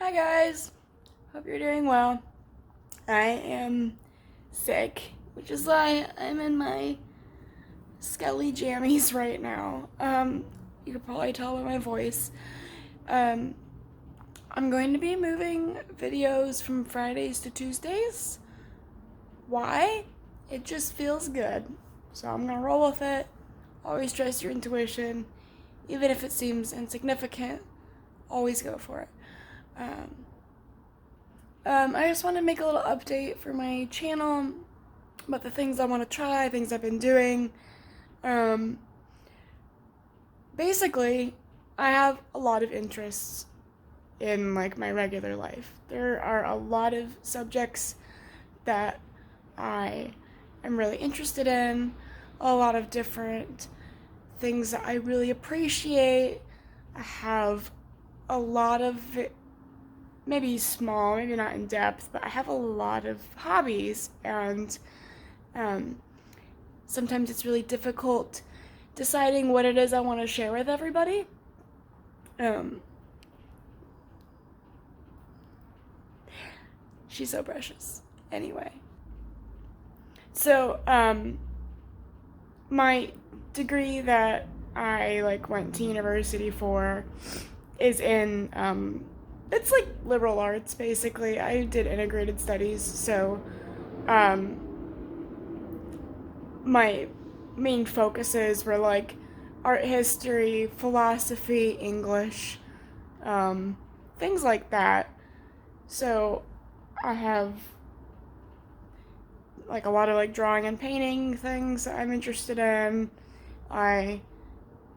Hi guys, hope you're doing well. I am sick, which is why I'm in my skelly jammies right now. You could probably tell by my voice. Um, I'm going to be moving videos from Fridays to Tuesdays. Why? It just feels good. So I'm gonna roll with it. Always trust your intuition. Even if it seems insignificant, always go for it. Um, I just want to make a little update for my channel about the things I want to try, things I've been doing. Um, Basically, I have a lot of interests in like my regular life. There are a lot of subjects that I am really interested in, a lot of different things that I really appreciate. I have a lot of maybe small, maybe not in depth, but I have a lot of hobbies, and um, sometimes it's really difficult deciding what it is I want to share with everybody. Um, she's so precious. Anyway, so my degree that I went to university for is in it's like liberal arts basically. I did integrated studies, so um, my main focuses were like art history, philosophy, English, um, things like that. So I have like a lot of like drawing and painting things that I'm interested in. I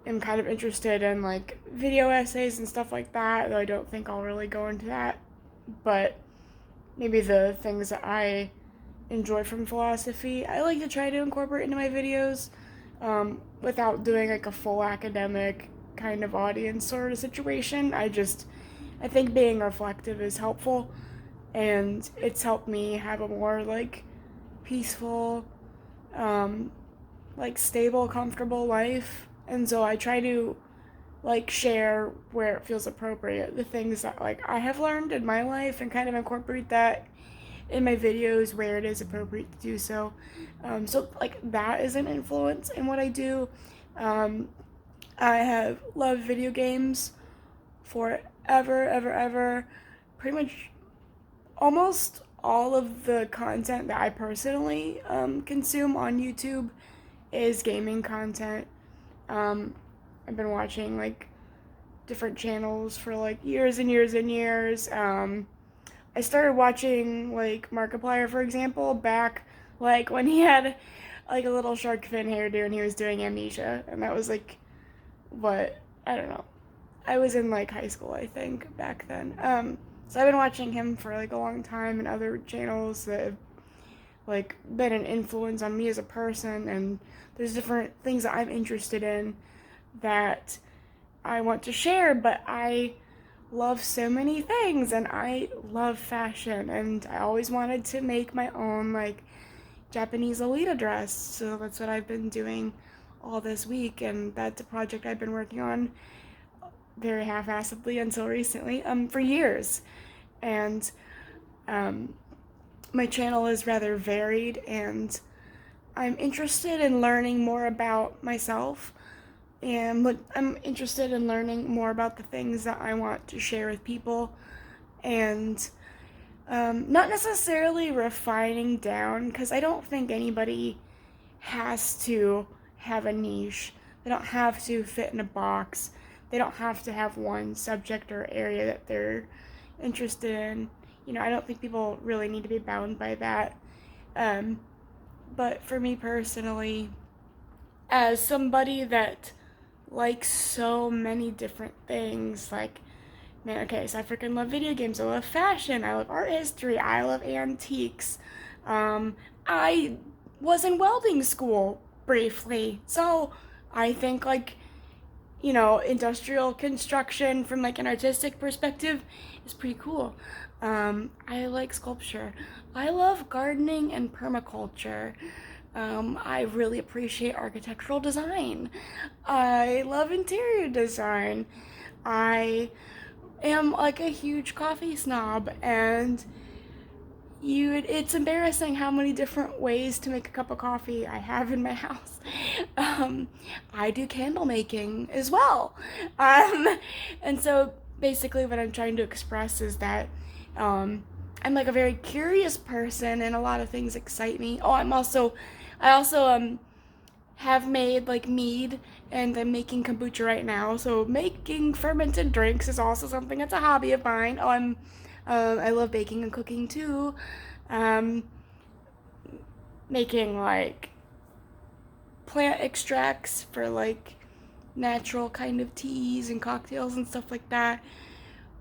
am kind of interested in like video essays and stuff like that, though I don't think I'll really go into that. But maybe the things that I enjoy from philosophy, I like to try to incorporate into my videos without doing like a full academic kind of audience sort of situation. I think being reflective is helpful, and it's helped me have a more like peaceful, um, like stable, comfortable life. And so I try to like share where it feels appropriate, the things that like I have learned in my life, and kind of incorporate that in my videos where it is appropriate to do so. So like that is an influence in what I do. Um, I have loved video games forever, ever. Pretty much almost all of the content that I personally consume on YouTube is gaming content. Um, I've been watching like different channels for like years and years and years. I started watching like Markiplier, for example, back like when he had like a little shark fin hairdo and he was doing Amnesia, and that was like what, I don't know. I was in like high school, I think, back then. So I've been watching him for like a long time, and other channels that have like been an influence on me as a person, and there's different things that I'm interested in that I want to share, but I love so many things, and I love fashion, and I always wanted to make my own like Japanese Lolita dress. So that's what I've been doing all this week, and that's a project I've been working on very half-assedly until recently, for years. And um, my channel is rather varied, and I'm interested in learning more about myself, and I'm interested in learning more about the things that I want to share with people, and not necessarily refining down, because I don't think anybody has to have a niche. They don't have to fit in a box. They don't have to have one subject or area that they're interested in. I don't think people really need to be bound by that. Um, but for me personally, as somebody that likes so many different things, like, man, okay, so I freaking love video games, I love fashion, I love art history, I love antiques. I was in welding school briefly, so I think like, industrial construction from like an artistic perspective is pretty cool. I like sculpture. I love gardening and permaculture. I really appreciate architectural design. I love interior design. I am like a huge coffee snob, and it's embarrassing how many different ways to make a cup of coffee I have in my house. Um, I do candle making as well. Um, and so basically what I'm trying to express is that I'm like a very curious person and a lot of things excite me. Oh, I also have made like mead, and I'm making kombucha right now. So making fermented drinks is also something that's a hobby of mine. I love baking and cooking too. Um, Making like plant extracts for like natural kind of teas and cocktails and stuff like that.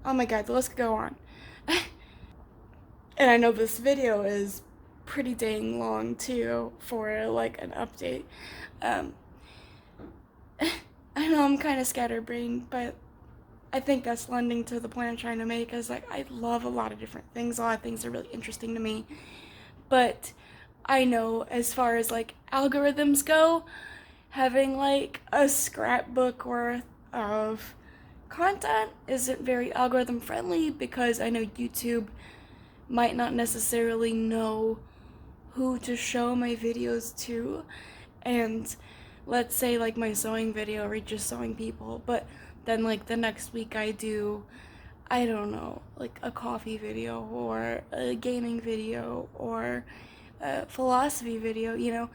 Oh my god, the list could go on. And I know this video is pretty dang long too for like an update. Um, I know I'm kind of scatterbrained, but I think that's lending to the point I'm trying to make. Is like I love a lot of different things. A lot of things are really interesting to me, but I know as far as like algorithms go, having like a scrapbook worth of content isn't very algorithm friendly, because I know YouTube might not necessarily know who to show my videos to. And let's say like my sewing video reaches sewing people, but then like the next week I don't know, like a coffee video or a gaming video or a philosophy video,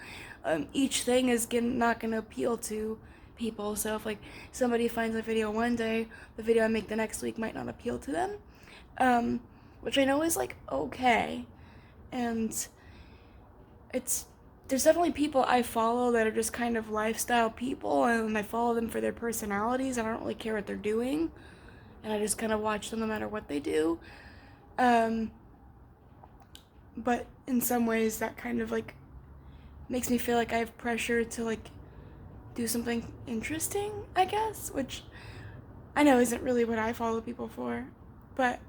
each thing is not going to appeal to people. So if like somebody finds a video one day, the video I make the next week might not appeal to them, which I know is like okay. And it's there's definitely people I follow that are just kind of lifestyle people, and I follow them for their personalities. I don't really care what they're doing, and I just kind of watch them no matter what they do. Um, but in some ways, that kind of like makes me feel like I have pressure to like do something interesting, I guess, which I know isn't really what I follow people for. But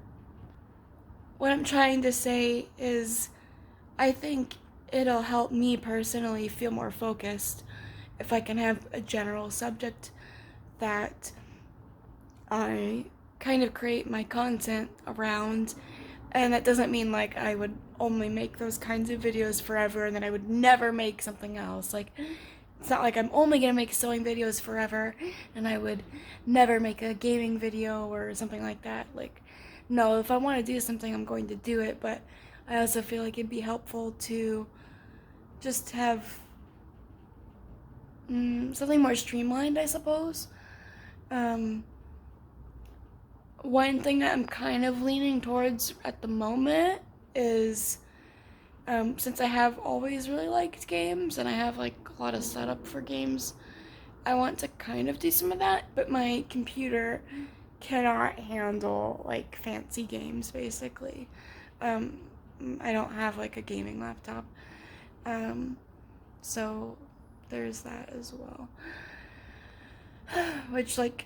what I'm trying to say is, I think it'll help me personally feel more focused if I can have a general subject that I kind of create my content around. And that doesn't mean like I would only make those kinds of videos forever and then I would never make something else. Like, it's not like I'm only gonna make sewing videos forever and I would never make a gaming video or something like that. Like, no, if I want to do something, I'm going to do it. But I also feel like it'd be helpful to just have something more streamlined, I suppose. Um, One thing that I'm kind of leaning towards at the moment is, since I have always really liked games and I have like a lot of setup for games, I want to kind of do some of that, but my computer cannot handle like fancy games basically. Um, I don't have like a gaming laptop. So there's that as well. Which, like,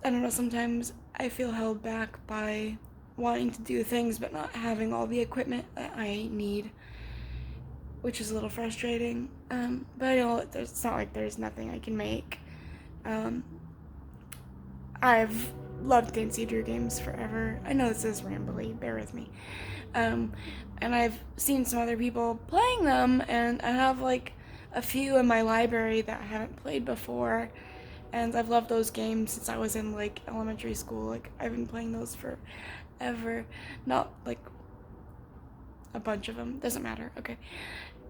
I don't know, sometimes I feel held back by wanting to do things but not having all the equipment that I need, which is a little frustrating. But I know it's not like there's nothing I can make. I've loved fancy Drew games forever. I know this is rambly, bear with me. And I've seen some other people playing them, and I have like a few in my library that I haven't played before. And I've loved those games since I was in like elementary school. Like, I've been playing those forever. Not like a bunch of them. Doesn't matter. Okay.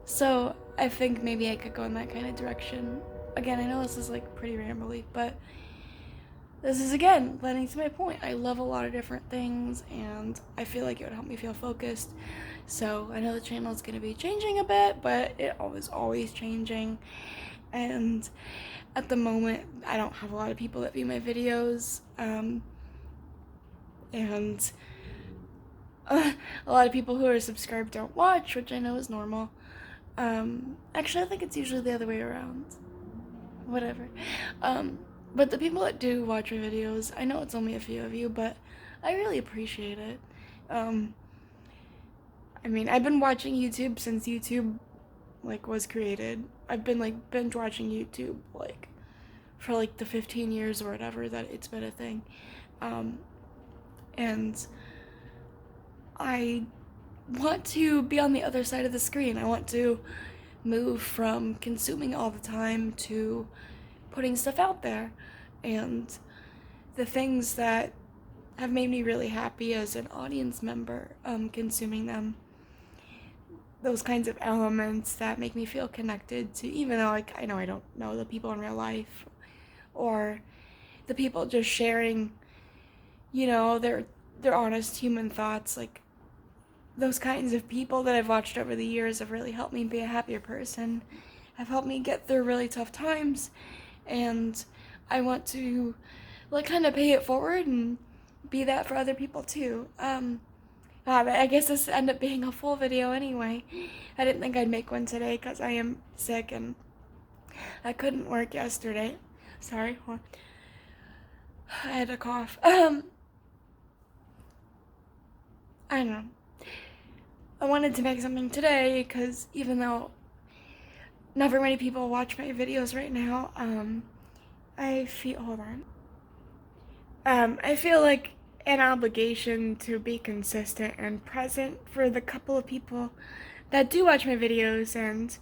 So I think maybe I could go in that kind of direction. Again, I know this is like pretty rambly, but this is again leading to my point. I love a lot of different things, and I feel like it would help me feel focused. So I know the channel is going to be changing a bit, but it was always changing. And at the moment, I don't have a lot of people that view my videos, and a lot of people who are subscribed don't watch, which I know is normal. Actually, I think it's usually the other way around. Whatever. But the people that do watch my videos, I know it's only a few of you, but I really appreciate it. I mean, I've been watching YouTube since YouTube, like, was created. I've been, like, binge watching YouTube, like, for, like, the 15 years or whatever that it's been a thing. and I want to be on the other side of the screen. I want to move from consuming all the time to putting stuff out there. And the things that have made me really happy as an audience member, consuming them, those kinds of elements that make me feel connected to, even though like I know I don't know the people in real life, or the people just sharing, their honest human thoughts, like those kinds of people that I've watched over the years have really helped me be a happier person, have helped me get through really tough times, and I want to like kind of pay it forward and be that for other people too. I guess this ended up being a full video anyway. I didn't think I'd make one today because I am sick and I couldn't work yesterday. Sorry, I had a cough. I don't know. I wanted to make something today because even though not very many people watch my videos right now, I feel like an obligation to be consistent and present for the couple of people that do watch my videos, and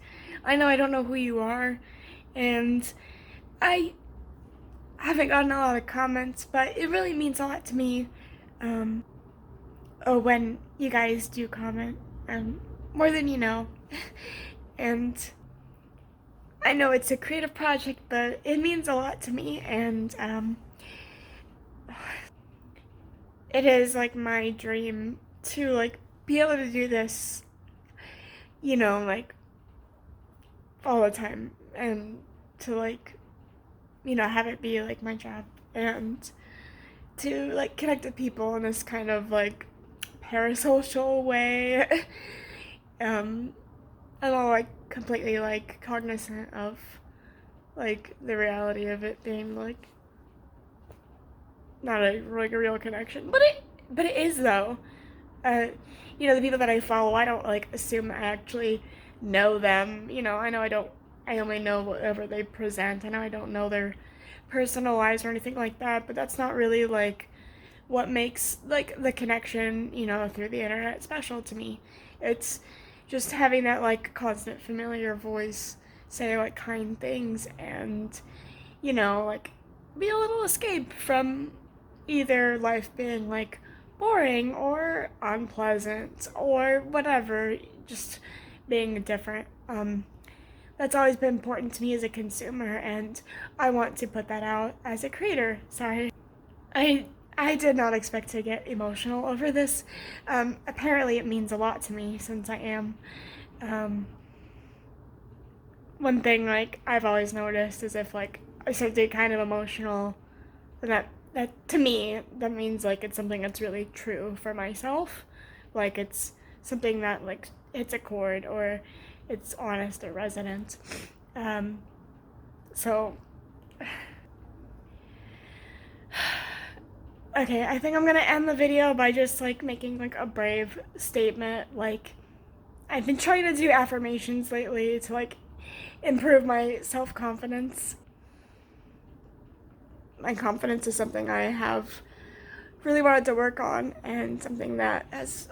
I know I don't know who you are, and I haven't gotten a lot of comments, but it really means a lot to me when you guys do comment, more than you know. And I know it's a creative project, but it means a lot to me, and it is like my dream to like be able to do this, like all the time, and to like, have it be like my job, and to like connect with people in this kind of like parasocial way. I'm all like completely like cognizant of like the reality of it being like not a like a real connection, but it is though. The people that I follow, I don't like assume I actually know them. I know I only know whatever they present. I know I don't know their personal lives or anything like that, but that's not really like what makes like the connection, through the internet special to me. It's just having that like constant familiar voice say like kind things, and like be a little escape from either life being like boring or unpleasant or whatever, just being different. That's always been important to me as a consumer, and I want to put that out as a creator. Sorry. I did not expect to get emotional over this. Apparently it means a lot to me since I am. One thing like I've always noticed is if like I start to get kind of emotional, then that to me that means like it's something that's really true for myself. Like it's something that like hits a chord, or it's honest or resonant. So okay, I think I'm gonna end the video by just like making like a brave statement. Like I've been trying to do affirmations lately to like improve my self-confidence. My confidence is something I have really wanted to work on, and something that has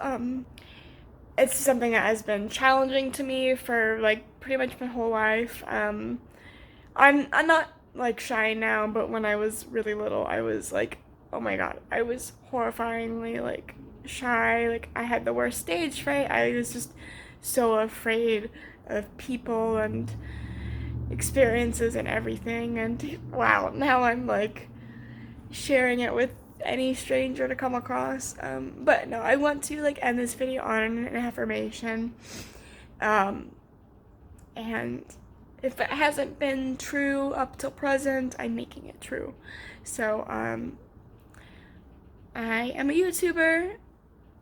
it's something that has been challenging to me for like pretty much my whole life. I'm not like shy now, but when I was really little, I was like, oh my god, I was horrifyingly like shy. Like I had the worst stage fright. I was just so afraid of people and experiences and everything, and wow, now I'm like sharing it with any stranger to come across. But no, I want to like end this video on an affirmation, and if it hasn't been true up till present, I'm making it true. So I am a YouTuber.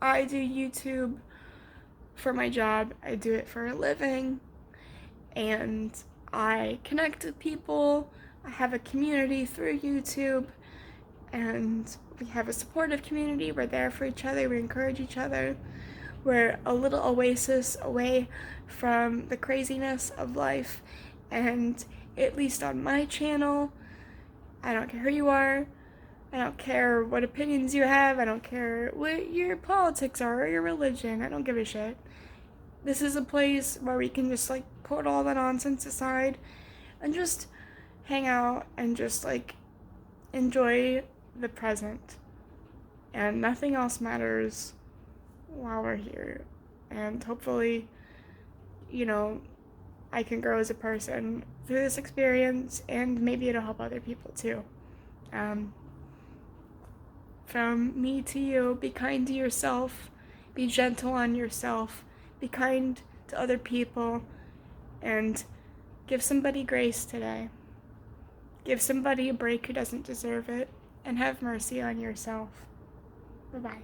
I do YouTube for my job. I do it for a living, and I connect with people. I have a community through YouTube, and we have a supportive community. We're there for each other. We encourage each other. We're a little oasis away from the craziness of life, and at least on my channel, I don't care who you are, I don't care what opinions you have. I don't care what your politics are or your religion. I don't give a shit. This is a place where we can just like put all the nonsense aside and just hang out and just like enjoy the present. And nothing else matters while we're here. And hopefully, you know, I can grow as a person through this experience, and maybe it'll help other people too. From me to you, be kind to yourself, be gentle on yourself, be kind to other people, and give somebody grace today. Give somebody a break who doesn't deserve it, and have mercy on yourself. Bye-bye.